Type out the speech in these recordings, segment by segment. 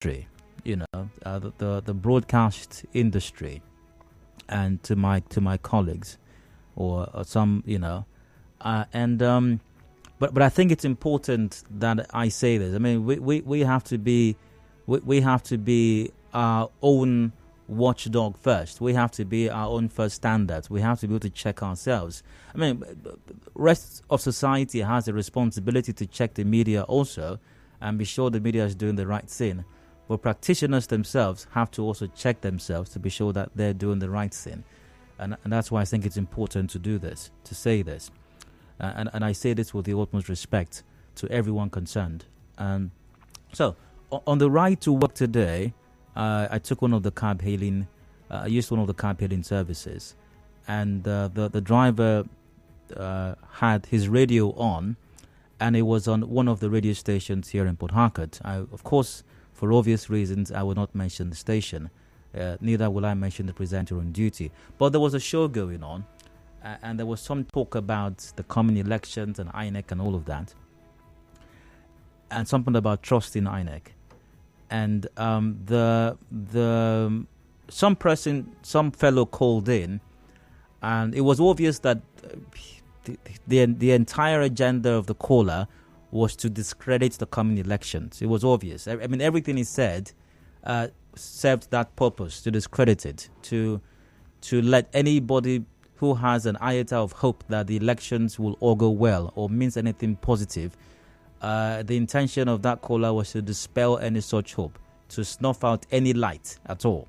the broadcast industry, and to my colleagues, or some, but I think it's important that I say this. I mean, we have to be our own watchdog first. We have to be our own first standards. We have to be able to check ourselves. I mean, rest of society has a responsibility to check the media also, and be sure the media is doing the right thing. But practitioners themselves have to also check themselves to be sure that they're doing the right thing. And that's why I think it's important to do this, to say this. And I say this with the utmost respect to everyone concerned. So, on the ride to work today, I took one of the cab hailing, I used one of the cab hailing services. And the driver had his radio on, and it was on one of the radio stations here in Port Harcourt. Of course, for obvious reasons, I will not mention the station. Neither will I mention the presenter on duty. But there was a show going on, and there was some talk about the coming elections and INEC and all of that, and something about trust in INEC. And some fellow called in, and it was obvious that the entire agenda of the caller was to discredit the coming elections. It was obvious. I mean, everything he said served that purpose, to discredit it, to let anybody who has an iota of hope that the elections will all go well or means anything positive. The intention of that caller was to dispel any such hope, to snuff out any light at all,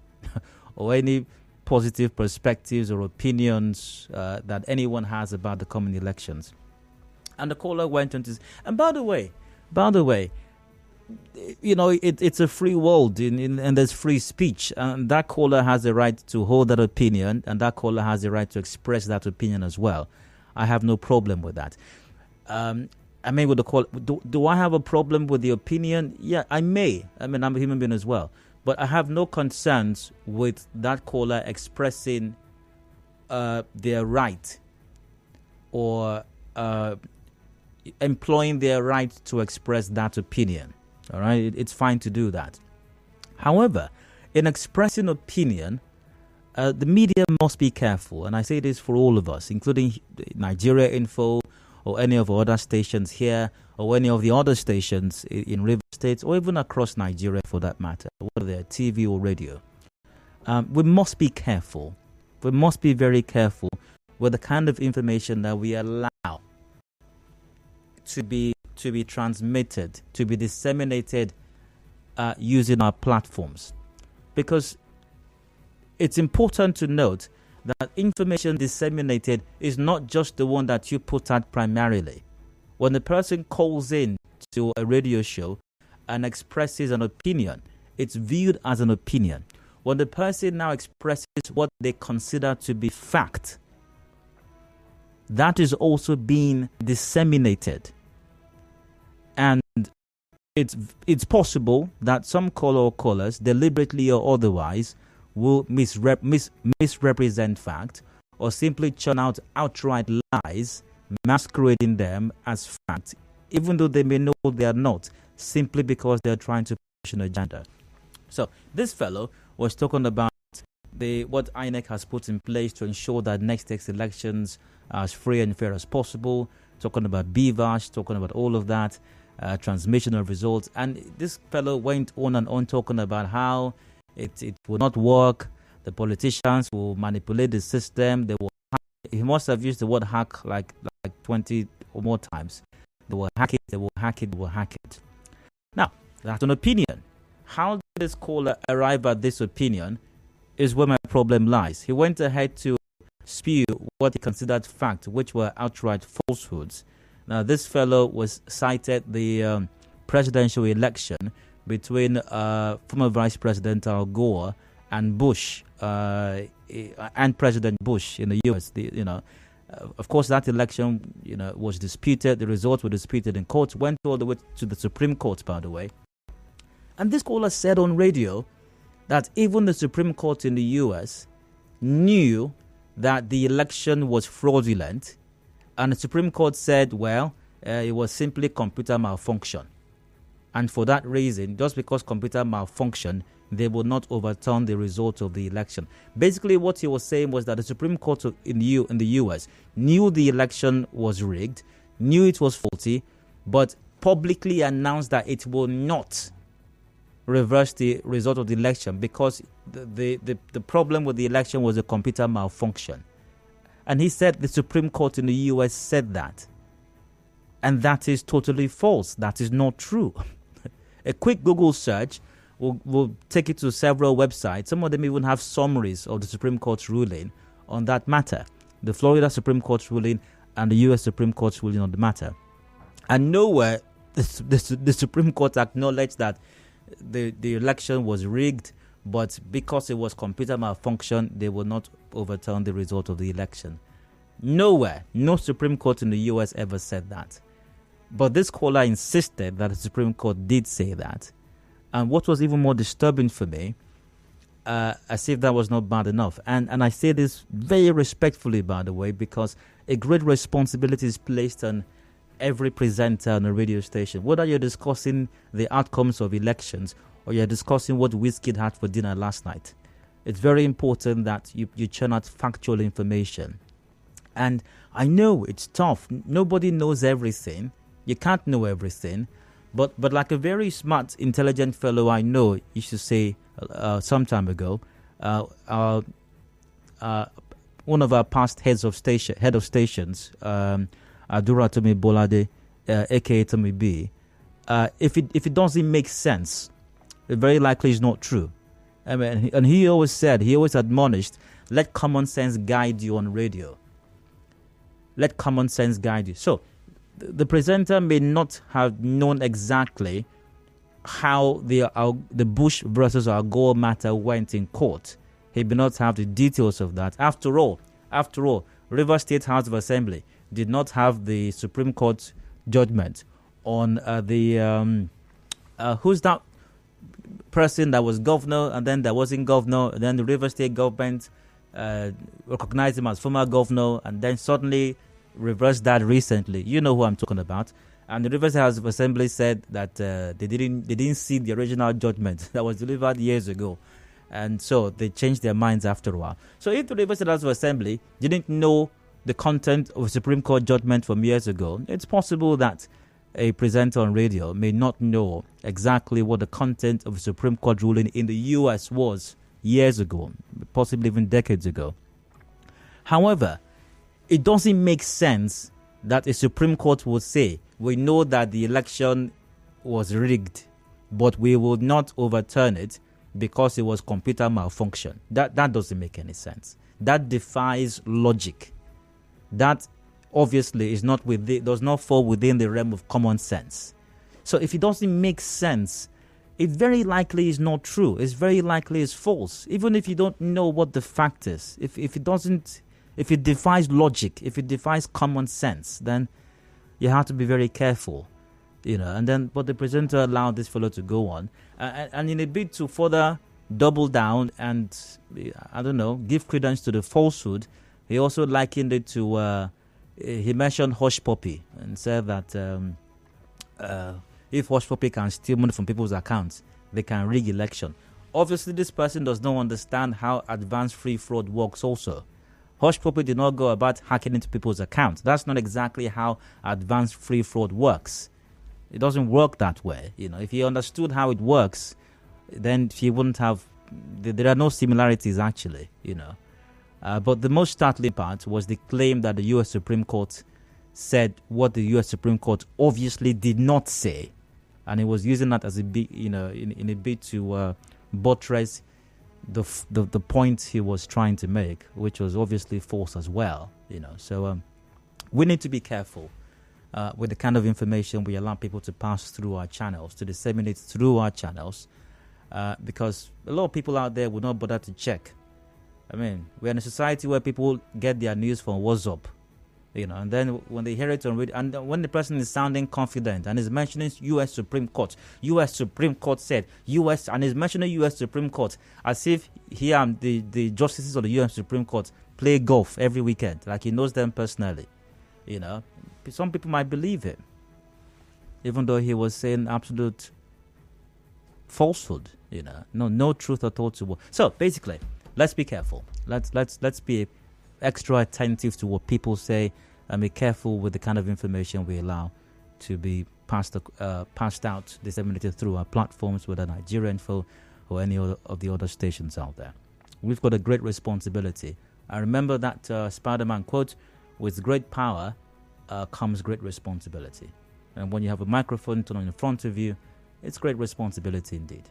or any positive perspectives or opinions that anyone has about the coming elections. And the caller went on to say, and by the way, it's a free world, and there's free speech, and that caller has the right to hold that opinion, and that caller has the right to express that opinion as well. I have no problem with that. I mean, with the call, do I have a problem with the opinion? Yeah, I may. I mean, I'm a human being as well. But I have no concerns with that caller expressing their right, or employing their right to express that opinion. All right, it's fine to do that. However, in expressing opinion, the media must be careful, and I say this for all of us, including Nigeria Info, or any of our other stations here, or any of the other stations in River States, or even across Nigeria for that matter, whether they're TV or radio. We must be careful. We must be very careful with the kind of information that we allow to be transmitted, to be disseminated using our platforms. Because it's important to note that information disseminated is not just the one that you put out primarily. When the person calls in to a radio show and expresses an opinion, it's viewed as an opinion. When the person now expresses what they consider to be fact, that is also being disseminated. And it's possible that some caller or callers, deliberately or otherwise, will misrepresent fact, or simply churn out outright lies, masquerading them as fact, even though they may know they are not, simply because they're trying to push an agenda. So this fellow was talking about what INEC has put in place to ensure that next year's elections are as free and fair as possible, talking about BVAS, talking about all of that, transmission of results. And this fellow went on and on talking about how it will not work. The politicians will manipulate the system. They will hack. He must have used the word hack like 20 or more times. They will hack it, they will hack it, they will hack it. Now, that's an opinion. How did this caller arrive at this opinion is where my problem lies. He went ahead to spew what he considered fact, which were outright falsehoods. Now, this fellow was cited the presidential election between former Vice President Al Gore and Bush, and President Bush in the U.S. Of course, that election, was disputed. The results were disputed in courts. Went all the way to the Supreme Court, by the way. And this caller said on radio that even the Supreme Court in the U.S. knew that the election was fraudulent, and the Supreme Court said, well, it was simply computer malfunction. And for that reason, just because computer malfunction, they will not overturn the result of the election. Basically, what he was saying was that the Supreme Court in the US knew the election was rigged, knew it was faulty, but publicly announced that it will not reverse the result of the election because the problem with the election was a computer malfunction. And he said the Supreme Court in the US said that. And that is totally false. That is not true. A quick Google search will take you to several websites. Some of them even have summaries of the Supreme Court's ruling on that matter. The Florida Supreme Court's ruling and the US Supreme Court's ruling on the matter. And nowhere the Supreme Court acknowledged that the election was rigged, but because it was computer malfunction, they will not overturn the result of the election. Nowhere, no Supreme Court in the US ever said that. But this caller insisted that the Supreme Court did say that. And what was even more disturbing for me, as if that was not bad enough, and I say this very respectfully, by the way, because a great responsibility is placed on every presenter on a radio station, whether you're discussing the outcomes of elections or you're discussing what Wizkid had for dinner last night. It's very important that you churn out factual information. And I know it's tough. Nobody knows everything. You can't know everything. But like a very smart, intelligent fellow I know used to say some time ago, one of our past head of stations, Adura Tomi Bolade, aka Tomi B, if it doesn't make sense, it very likely is not true. I mean, and he always admonished, let common sense guide you on radio. Let common sense guide you. So, the presenter may not have known exactly how the Bush versus Al Gore matter went in court. He may not have the details of that. After all, Rivers State House of Assembly did not have the Supreme Court judgment on who's that person that was governor and then that wasn't governor, and then the Rivers State government recognized him as former governor, and then suddenly reversed that recently. You know who I'm talking about. And the Rivers House of Assembly said that they didn't see the original judgment that was delivered years ago, and so they changed their minds after a while. So if the Rivers House of Assembly didn't know the content of a Supreme Court judgment from years ago, it's possible that a presenter on radio may not know exactly what the content of a Supreme Court ruling in the US was years ago, possibly even decades ago. However, it doesn't make sense that a Supreme Court will say, we know that the election was rigged, but we will not overturn it because it was computer malfunction. That doesn't make any sense. That defies logic. That obviously does not fall within the realm of common sense. So if it doesn't make sense, it very likely is not true. It's very likely is false. Even if you don't know what the fact is, if it defies logic, if it defies common sense, then you have to be very careful, but the presenter allowed this fellow to go on, and in a bid to further double down and give credence to the falsehood, he also likened it to he mentioned Hush Puppy and said that if Hush Puppy can steal money from people's accounts, they can rig election. Obviously, this person does not understand how advanced free fraud works also. Hush Puppy did not go about hacking into people's accounts. That's not exactly how advanced free fraud works. It doesn't work that way. If he understood how it works, then he wouldn't have. There are no similarities actually. But the most startling part was the claim that the U.S. Supreme Court said what the U.S. Supreme Court obviously did not say, and he was using that as a bit, in a bit to buttress the point he was trying to make, which was obviously false as well. So we need to be careful with the kind of information we allow people to pass through our channels, to disseminate through our channels, because a lot of people out there will not bother to check. I mean, we're in a society where people get their news from WhatsApp, and then when they hear it on radio, and when the person is sounding confident and is mentioning U.S. Supreme Court said U.S. and is mentioning U.S. Supreme Court as if he and the justices of the U.S. Supreme Court play golf every weekend, like he knows them personally. Some people might believe him, even though he was saying absolute falsehood. No truth at all to. So basically, let's be careful. Let's be extra attentive to what people say, and be careful with the kind of information we allow to be passed out, disseminated through our platforms, whether Nigerian Info or any other of the other stations out there. We've got a great responsibility. I remember that Spider-Man quote: "With great power comes great responsibility." And when you have a microphone turned on in front of you, it's great responsibility indeed.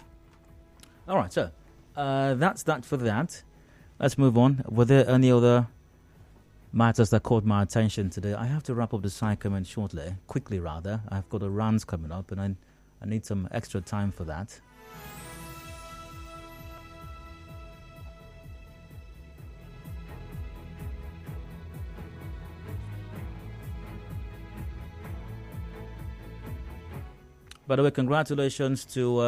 All right, so that's that for that. Let's move on. Were there any other matters that caught my attention today? I have to wrap up the side comment quickly rather. I've got a rounds coming up, and I need some extra time for that. By the way, congratulations to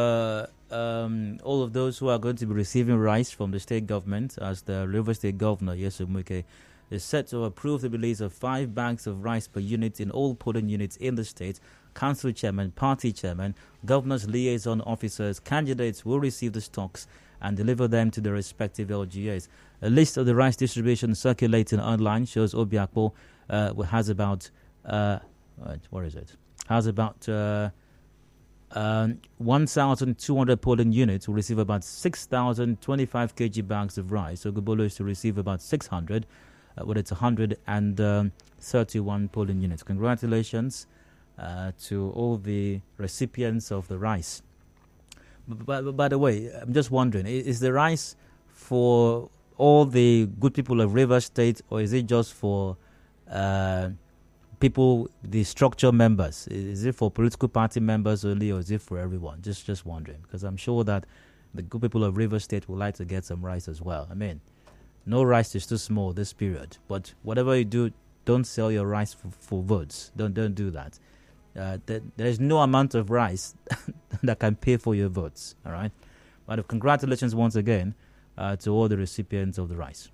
all of those who are going to be receiving rice from the state government, as the River State Governor, Yesu Muke, is set to approve the release of 5 bags of rice per unit in all polling units in the state. Council chairman, party chairman, governor's liaison officers, candidates will receive the stocks and deliver them to their respective LGAs. A list of the rice distribution circulating online shows Obiakpo has about 1,200 polling units will receive about 6,025 kg bags of rice. So Bolo is to receive about 600, with its 131 polling units. Congratulations to all the recipients of the rice. By the way, I'm just wondering, is the rice for all the good people of River State, or is it just for people, the structure members? Is it for political party members only, or is it for everyone? Just wondering, because I'm sure that the good people of River State would like to get some rice as well. I mean, no rice is too small this period, but whatever you do, don't sell your rice for votes. Don't do that. There's no amount of rice that can pay for your votes. All right, but congratulations once again to all the recipients of the rice.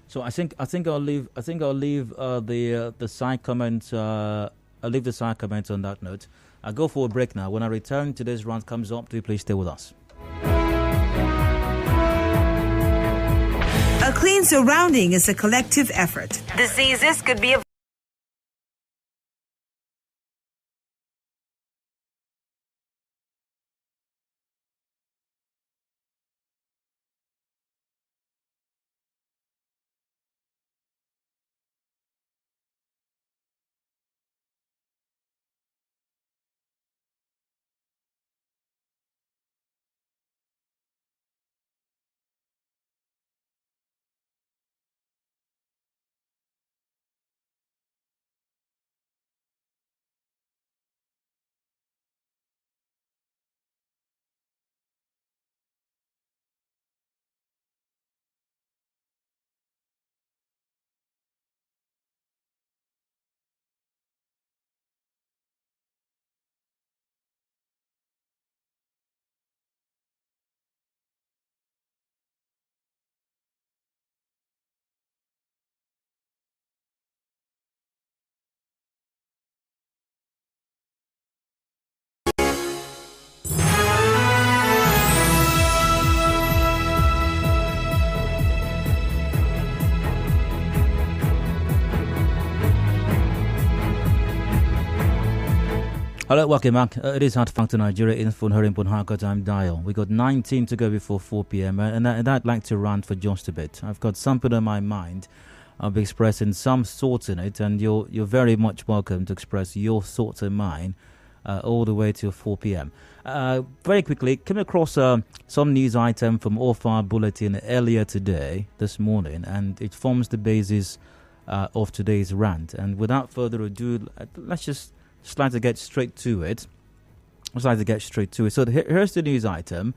So I think I'll leave the side comments. I'll leave the side comments on that note. I'll go for a break now. When I return, today's round comes up. Do please stay with us. A clean surrounding is a collective effort. Diseases could be avoided. Hello, welcome back. It is Hard Factor Nigeria in phone Harim Ponhaka time dial. We got 19 to go before 4 p.m. and I'd like to rant for just a bit. I've got something on my mind. I'll be expressing some thoughts in it, and you're very much welcome to express your thoughts and mine all the way till 4 p.m. Very quickly, came across some news item from OFA Bulletin earlier this morning, and it forms the basis of today's rant. And without further ado, let's just like to get straight to it. So here's the news item.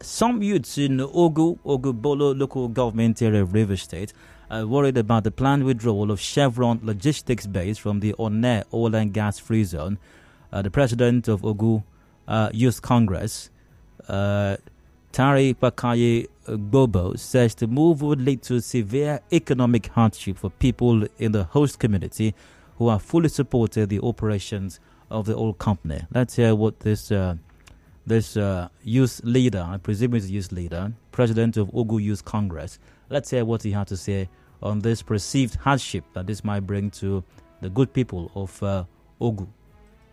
Some youths in Bolo local government area of River State are worried about the planned withdrawal of Chevron logistics base from the Onne oil and gas free zone. The president of Youth Congress Tari Pakaye Bobo says the move would lead to severe economic hardship for people in the host community who have fully supported the operations of the oil company. Let's hear what this youth leader, I presume he's a youth leader, president of Ogu Youth Congress, let's hear what he had to say on this perceived hardship that this might bring to the good people of Ogu.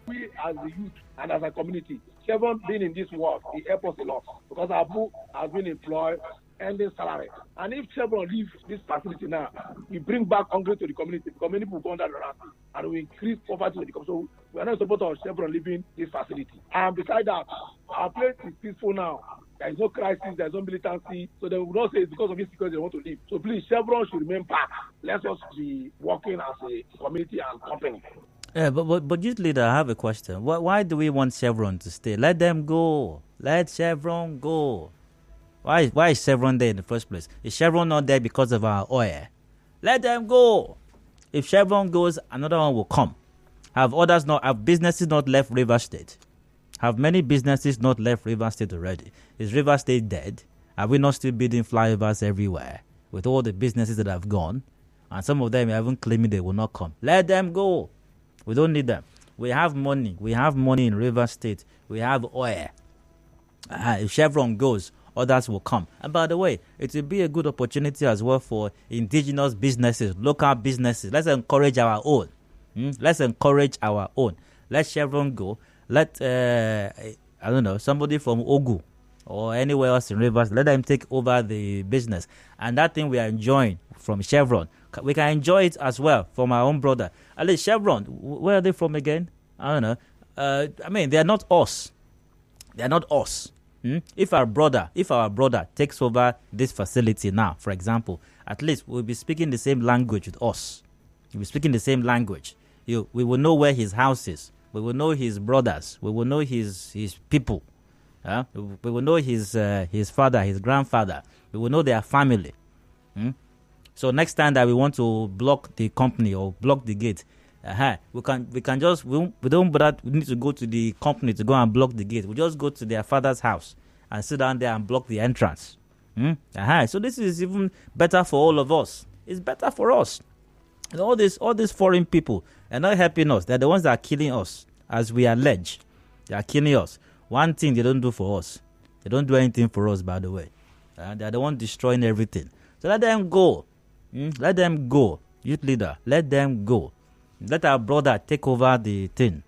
We as the youth and as a community, Chevron being in this work, it helps us a lot because our book has been employed and the salary. And if Chevron leaves this facility now, we bring back hunger to the community because many people go under the rat and we increase poverty in the community. So we are not supporting of Chevron leaving this facility. And besides that, our place is peaceful now. There is no crisis, there is no militancy. So they will not say it's because of insecurity they want to leave. So please, Chevron should remain back. Let us be working as a community and company. Yeah, but youth leader, I have a question. Why do we want Chevron to stay? Let them go. Let Chevron go. Why is Chevron there in the first place? Is Chevron not there because of our oil? Let them go. If Chevron goes, another one will come. Have businesses not left River State? Have many businesses not left River State already? Is River State dead? Are we not still building flyovers everywhere with all the businesses that have gone? And some of them haven't claimed they will not come. Let them go. We don't need them. We have money. We have money in River State. We have oil. If Chevron goes, others will come. And by the way, it will be a good opportunity as well for indigenous businesses, local businesses. Let's encourage our own. Let's encourage our own. Let Chevron go. Let, somebody from Ogu or anywhere else in Rivers, let them take over the business. And that thing we are enjoying from Chevron, we can enjoy it as well from our own brother. At least Chevron, where are they from again? I don't know. They are not us. They are not us. If our brother takes over this facility now, for example, at least we'll be speaking the same language with us. We'll be speaking the same language. We will know where his house is. We will know his brothers. We will know his people. We will know his father, his grandfather. We will know their family. So next time that we want to block the company or block the gate, we don't bother. We need to go to the company to go and block the gate. We just go to their father's house and sit down there and block the entrance. So this is even better for all of us. It's better for us. And all these foreign people are not helping us. They're the ones that are killing us, as we allege. They are killing us. One thing they don't do for us. They don't do anything for us, by the way. They're the one destroying everything. So let them go. Let them go. Youth leader, let them go. Let our brother take over the thing.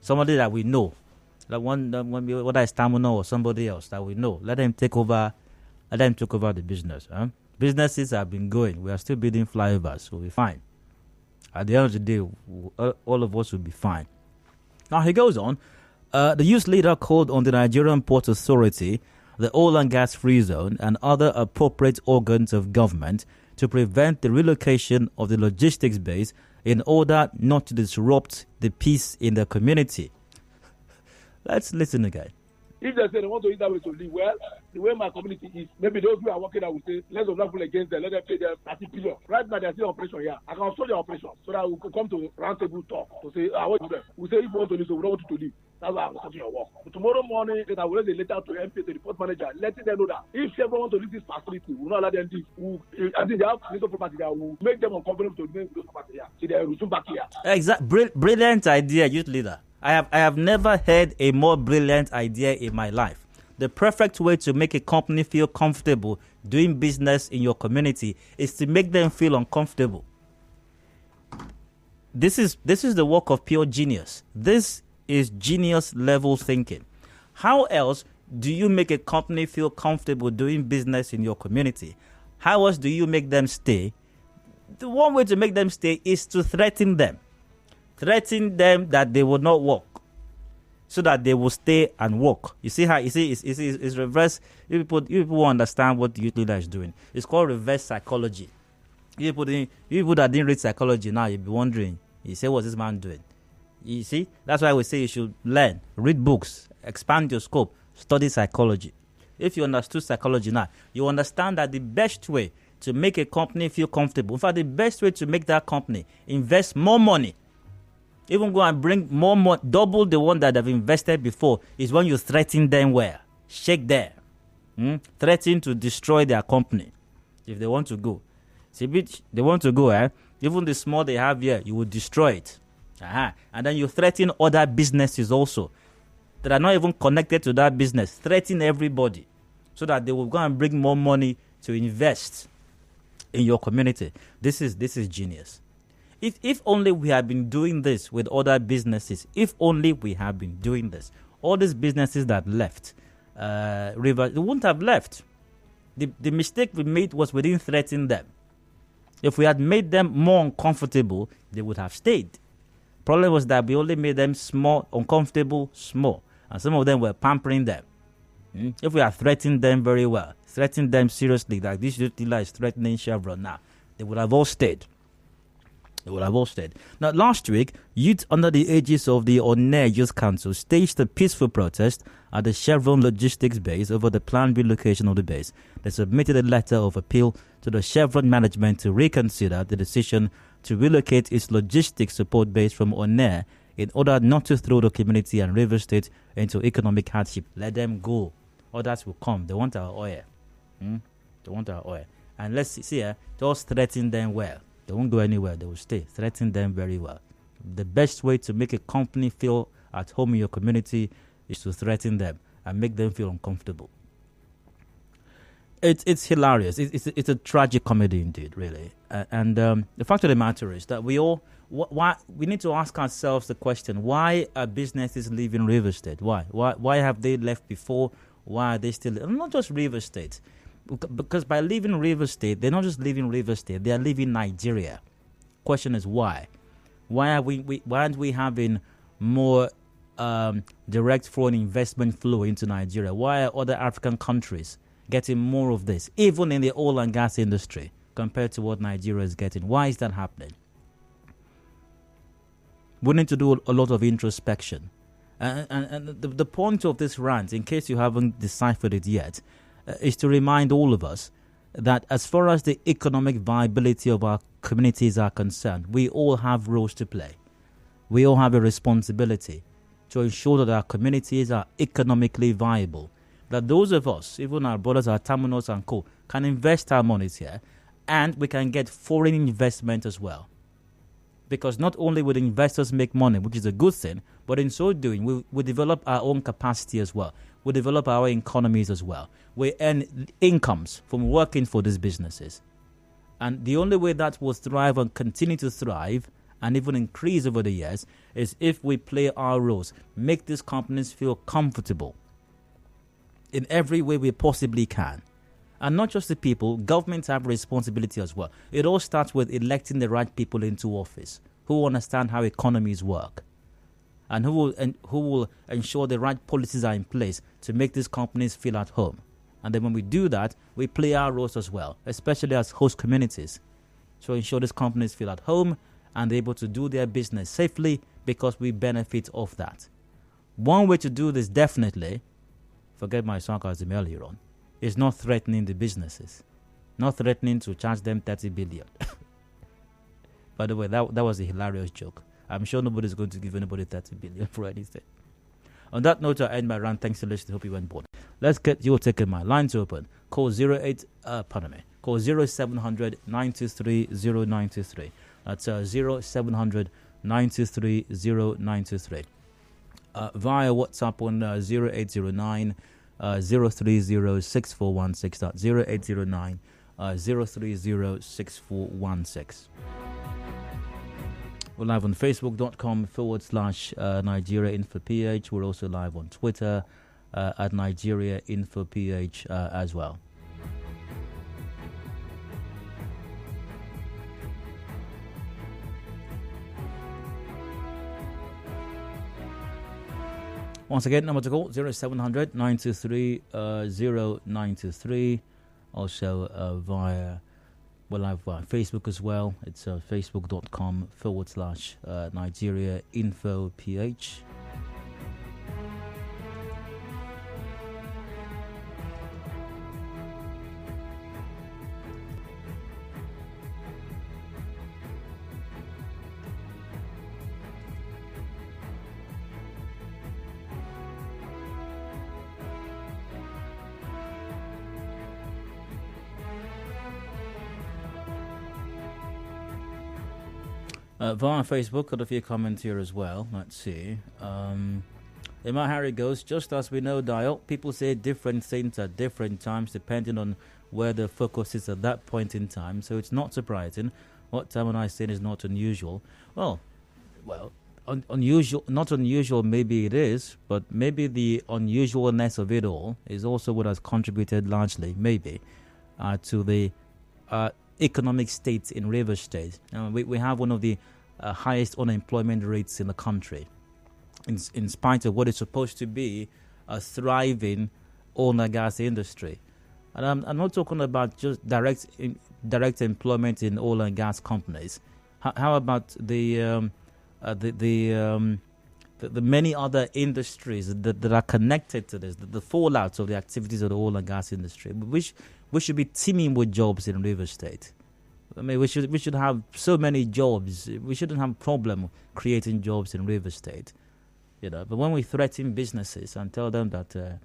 Somebody that we know. Whether it's Tamuna or somebody else that we know. Let them take over. Let them take over the business. Businesses have been going. We are still building flyovers. We'll be fine. At the end of the day, all of us will be fine. Now he goes on. The youth leader called on the Nigerian Port Authority, the Oil and Gas Free Zone, and other appropriate organs of government to prevent the relocation of the logistics base in order not to disrupt the peace in the community. Let's listen again. If they say they want to use that way to live, well, the way my community is, maybe those who are working, I will say, let's not pull against them, let them pay their 30 billion. Right now, they're still operation here. I can show the operation so that we can come to round table talk to say, what do them? We say, if you want to leave, so we don't want you to leave. That's why I'm starting your work. But tomorrow morning, I will raise a letter to MP, to the port manager, letting them know that if everyone want to leave this facility, we will not allow them to leave. I think they have little property that will make them uncomfortable to leave those property here. So they will resume back here. Brilliant idea, youth leader. I have never heard a more brilliant idea in my life. The perfect way to make a company feel comfortable doing business in your community is to make them feel uncomfortable. This is the work of pure genius. This is genius level thinking. How else do you make a company feel comfortable doing business in your community? How else do you make them stay? The one way to make them stay is to threaten them. Threaten them that they will not work, so that they will stay and work. You see how it's reverse. You people understand what the youth leader is doing. It's called reverse psychology. You people that didn't read psychology now, you'll be wondering. You say, what's this man doing? You see, that's why we say you should learn, read books, expand your scope, study psychology. If you understood psychology now, you understand that the best way to make a company feel comfortable, in fact, the best way to make that company invest more money, even go and bring more, double the one that they've invested before, is when you threaten them well. shake there, threaten to destroy their company if they want to go. See, they want to go, even the small they have here, you will destroy it. And then you threaten other businesses also that are not even connected to that business. Threaten everybody so that they will go and bring more money to invest in your community. This is genius. If only we had been doing this with other businesses, if only we had been doing this, all these businesses that left River, they wouldn't have left. The mistake we made was we didn't threaten them. If we had made them more uncomfortable, they would have stayed. Problem was that we only made them small, uncomfortable, small, and some of them were pampering them. If we had threatened them very well, threatened them seriously, like this youth dealer is threatening Chevron now, they would have all stayed. They would have all stayed. Now, last week, youth under the aegis of the Onne Youth Council staged a peaceful protest at the Chevron logistics base over the planned relocation of the base. They submitted a letter of appeal to the Chevron management to reconsider the decision to relocate its logistics support base from Onne in order not to throw the community and River State into economic hardship. Let them go. Others will come. They want our oil. They want our oil. And let's see here, just threaten them well. They won't go anywhere. They will stay. Threaten them very well. The best way to make a company feel at home in your community is to threaten them and make them feel uncomfortable. It's hilarious. It's a tragic comedy indeed, really. And the fact of the matter is that we need to ask ourselves the question: why are businesses leaving River State? Why have they left before? Why are they still? Not just River State, because by leaving River State, they're not just leaving River State; they are leaving Nigeria. Question is why? Why aren't we having more direct foreign investment flow into Nigeria? Why are other African countries getting more of this, even in the oil and gas industry, compared to what Nigeria is getting? Why is that happening? We need to do a lot of introspection. And the point of this rant, in case you haven't deciphered it yet, is to remind all of us that as far as the economic viability of our communities are concerned, we all have roles to play. We all have a responsibility to ensure that our communities are economically viable. That those of us, even our brothers, our terminals and co, can invest our monies here, and we can get foreign investment as well. Because not only will investors make money, which is a good thing, but in so doing, we develop our own capacity as well. We develop our economies as well. We earn incomes from working for these businesses. And the only way that will thrive and continue to thrive and even increase over the years is if we play our roles, make these companies feel comfortable in every way we possibly can. And not just the people, governments have a responsibility as well. It all starts with electing the right people into office who understand how economies work and who will ensure the right policies are in place to make these companies feel at home. And then when we do that, we play our roles as well, especially as host communities, to ensure these companies feel at home and they're able to do their business safely because we benefit off that. One way to do this, definitely, forget my sarcasm earlier on, is not threatening the businesses, not threatening to charge them 30 billion. By the way, that was a hilarious joke. I'm sure nobody's going to give anybody 30 billion for anything. On that note, I end my rant. Thanks for listening. Hope you went bored. Let's get your take. My lines open. Call 0700 923 0923. That's 0700 923 0923. Via WhatsApp on 0809 030 6416. That's 0809 030 6416. We're live on Facebook.com/Nigeria Info PH. We're also live on Twitter at Nigeria Info PH as well. Once again, number to call 0700 923 0923. Also via, we're live via Facebook as well. It's facebook.com/Nigeria Info PH. Via Facebook, got a few comments here as well. Let's see. Emma Harry goes, just as we know, Dial, people say different things at different times depending on where the focus is at that point in time. So it's not surprising. What Tam and I saying is not unusual. Well, unusual, not unusual, maybe it is, but maybe the unusualness of it all is also what has contributed largely, maybe, to the economic state in Rivers State. We have one of the highest unemployment rates in the country, in spite of what is supposed to be a thriving oil and gas industry. And I'm not talking about just direct employment in oil and gas companies. How about the many other industries that are connected to this, the fallouts of the activities of the oil and gas industry, which we should be teeming with jobs in River State. I mean, we should have so many jobs. We shouldn't have a problem creating jobs in River State, But when we threaten businesses and tell them that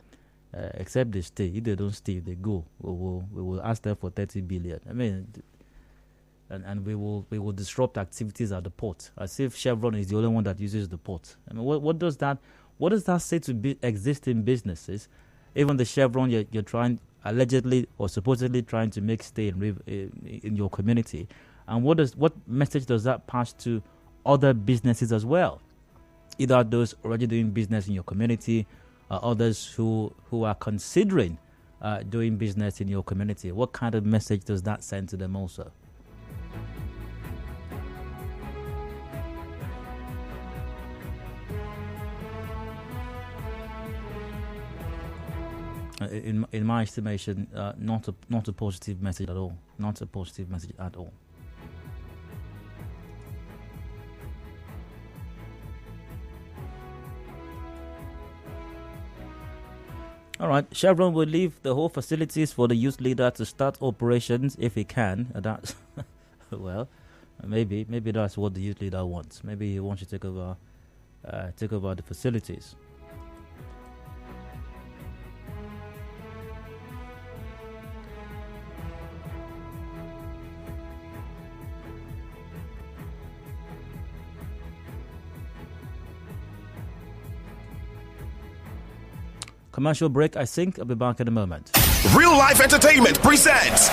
except they stay, if they don't stay, they go. We will ask them for 30 billion. I mean, and we will disrupt activities at the port, as if Chevron is the only one that uses the port. I mean, what does that say to existing businesses? Even the Chevron you're trying, allegedly or supposedly trying to make stay in your community, and what message does that pass to other businesses as well? Either those already doing business in your community, or others who are considering doing business in your community. What kind of message does that send to them also? In my estimation, not a positive message at all. Not a positive message at all. All right, Chevron will leave the whole facilities for the youth leader to start operations if he can. That's well, maybe that's what the youth leader wants. Maybe he wants to take over the facilities. Commercial break, I think. I'll be back in a moment. Real Life Entertainment presents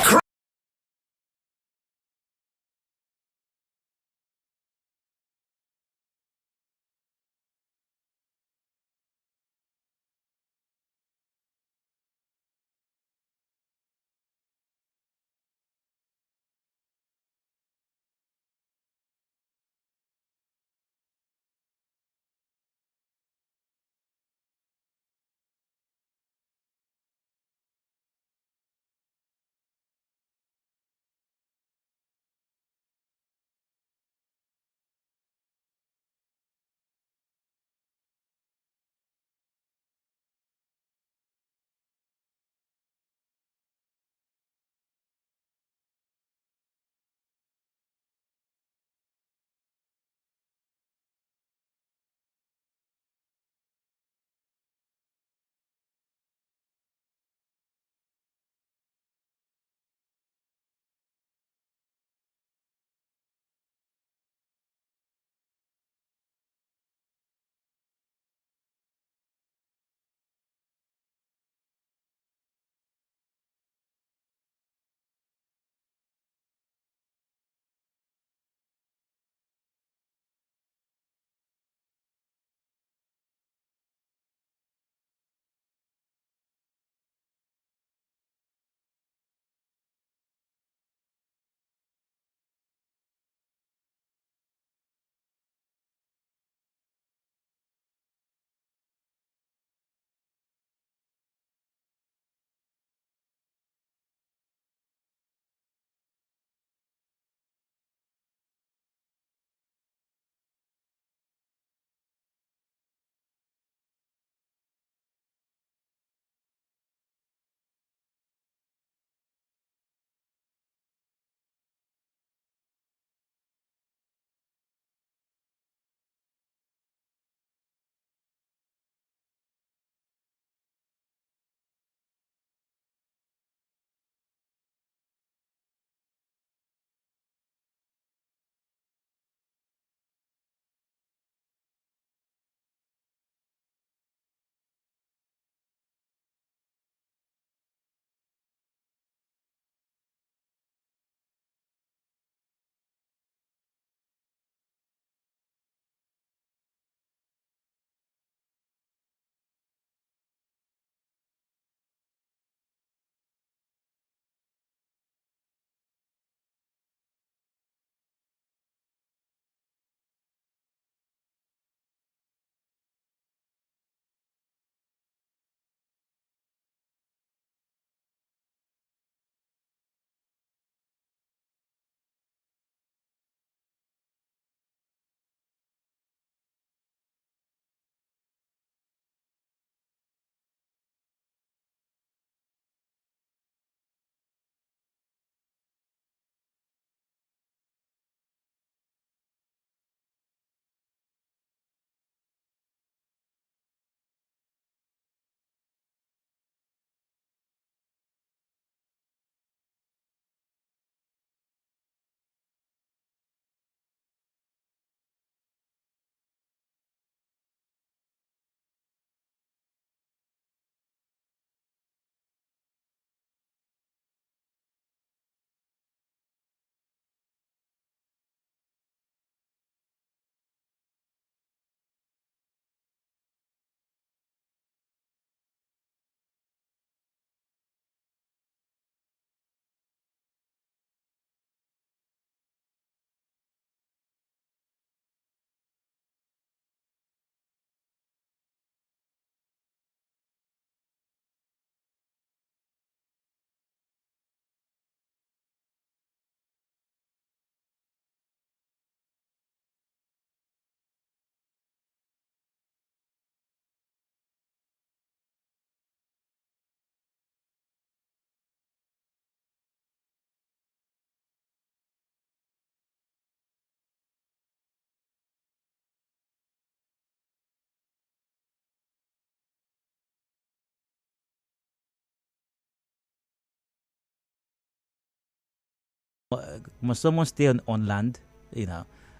must someone stay on land?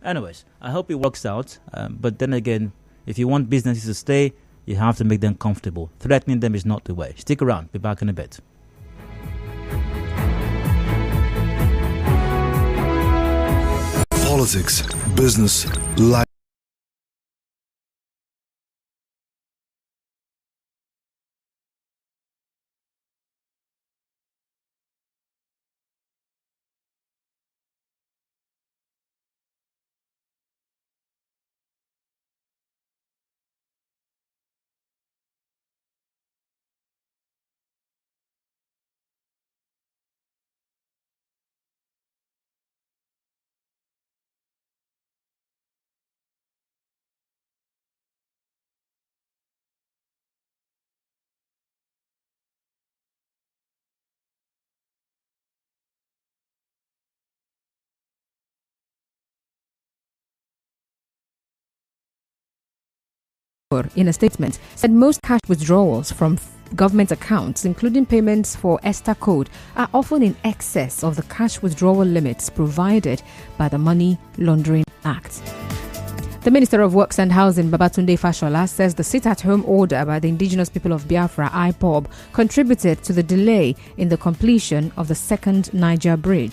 Anyways, I hope it works out. But then again, if you want businesses to stay, you have to make them comfortable. Threatening them is not the way. Stick around. Be back in a bit. Politics, business, life. In a statement, said most cash withdrawals from government accounts, including payments for ESTA code, are often in excess of the cash withdrawal limits provided by the Money Laundering Act. The Minister of Works and Housing, Babatunde Fashola, says the sit-at-home order by the indigenous people of Biafra, IPOB, contributed to the delay in the completion of the second Niger Bridge.